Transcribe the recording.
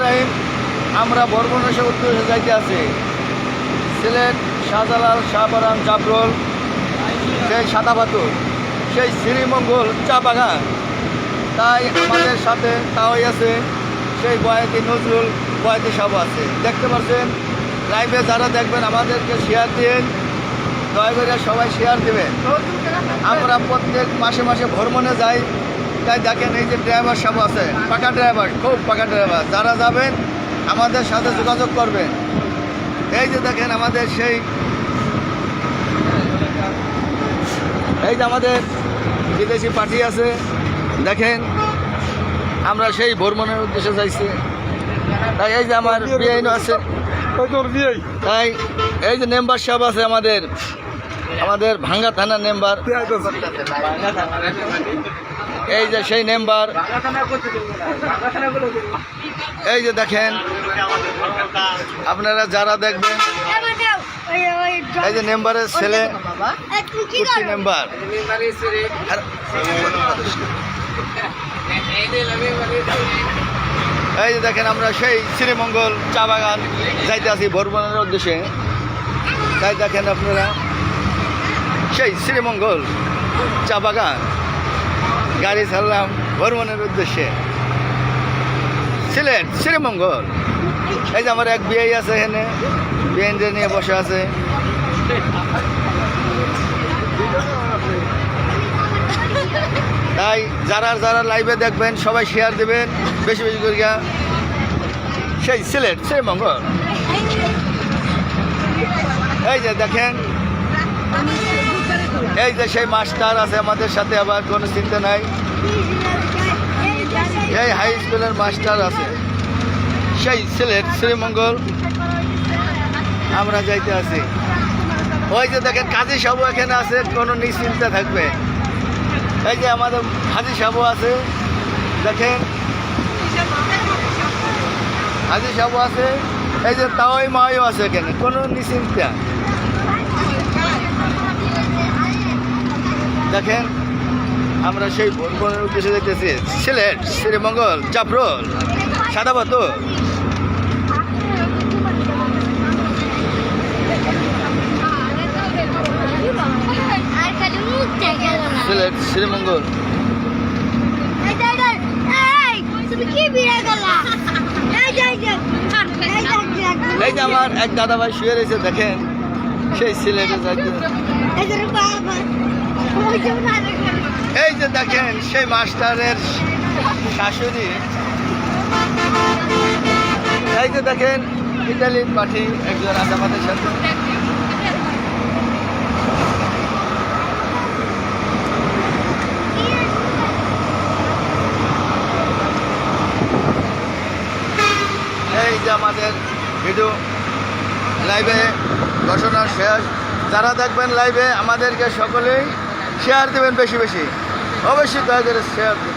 রহিম। আমরা বর্মনসা উদ্দেশ্যে যাইতে আছি সিলেট শাহজালাল শাহপরান জাফরুল, সেই সাদাপাথর, সেই শ্রীমঙ্গল চা বাগান। তাই আমাদের সাথে তাওই আছে সেই বয়াতি নজরুল, বয়াতি সাহেব আছে। দেখতে পাচ্ছেন লাইভে যারা দেখবেন আমাদেরকে শেয়ার দিন, দয়া করে সবাই শেয়ার দেবেন। আমরা প্রত্যেক মাসে মাসে ভ্রমণে যাই, তাই দেখেন এই যে ড্রাইভার সাহেব আছে, পাকা ড্রাইভার, খুব পাকা ড্রাইভার। যারা যাবেন আমাদের সাথে যোগাযোগ করবেন। এই যে দেখেন আমাদের সেই এই যে আমাদের বিদেশি পার্টি আছে, দেখেন আমরা সেই ভ্রমণের উদ্দেশ্যে যাইছি। তাই এই যে আমার বিআইন আছে, তাই এই যে মেম্বার সাহেব আছে আমাদের ভাঙ্গা থানার মেম্বার, এই যে সেই মেম্বার। এই যে দেখেন আপনারা যারা দেখবেন, এই যে মেম্বারের ছেলে মেম্বার। এই যে দেখেন আমরা সেই শ্রীমঙ্গল চা বাগান যাইতে আছি ভ্রমণের উদ্দেশ্যে। তাই দেখেন আপনারা সেই শ্রীমঙ্গল চা বাগান গাড়ি ছাড়লাম ভ্রমণের উদ্দেশ্যে সিলেট শ্রীমঙ্গল। এই যে আমার এক বিআই আছে, এখানে বিআইনদের নিয়ে বসে আছে। তাই যারা যারা লাইভে দেখবেন সবাই শেয়ার দেবেন বেশি বেশি করে। সেই সিলেট শ্রীমঙ্গল। এই যে দেখেন এই যে সেই মাস্টার আছে আমাদের সাথে, আবার কোনো চিন্তা নাই। এই হাই স্কুলের মাস্টার আছে সেই সিলেট শ্রীমঙ্গল আমরা যাইতে আছি। ওই যে দেখেন কাজী সাহেব এখানে আছে, কোনো নিশ্চিন্তা থাকবে। এই যে আমাদের হাজি সাহেব আছে, দেখেন হাজি সাহেব আছে। এই যে তাওই মাওইও আছে এখানে, কোনো নিশ্চিন্তা। দেখেন আমরা সেই ভ্রমণের উদ্দেশ্যে দেখতেছি সিলেট শ্রীমঙ্গল জাফরুল সাদাপাথর। সিলেট শ্রীমঙ্গল। এই যে আমার এক দাদা ভাই শুয়ে রয়েছে, দেখেন সেই সিলেটে যাইতে। এই যে দেখেন সেই মাস্টারের শাশুড়ি। এই যে দেখেন ইটালির পাঠি একজন আছে আমাদের সাথে। এই যে আমাদের ভিডিও লাইভে ঘোষণা শেষ। যারা দেখবেন লাইভে আমাদেরকে সকলেই শেয়ার দেবেন বেশি বেশি, অবশ্যই দয়া করে শেয়ার দেবেন।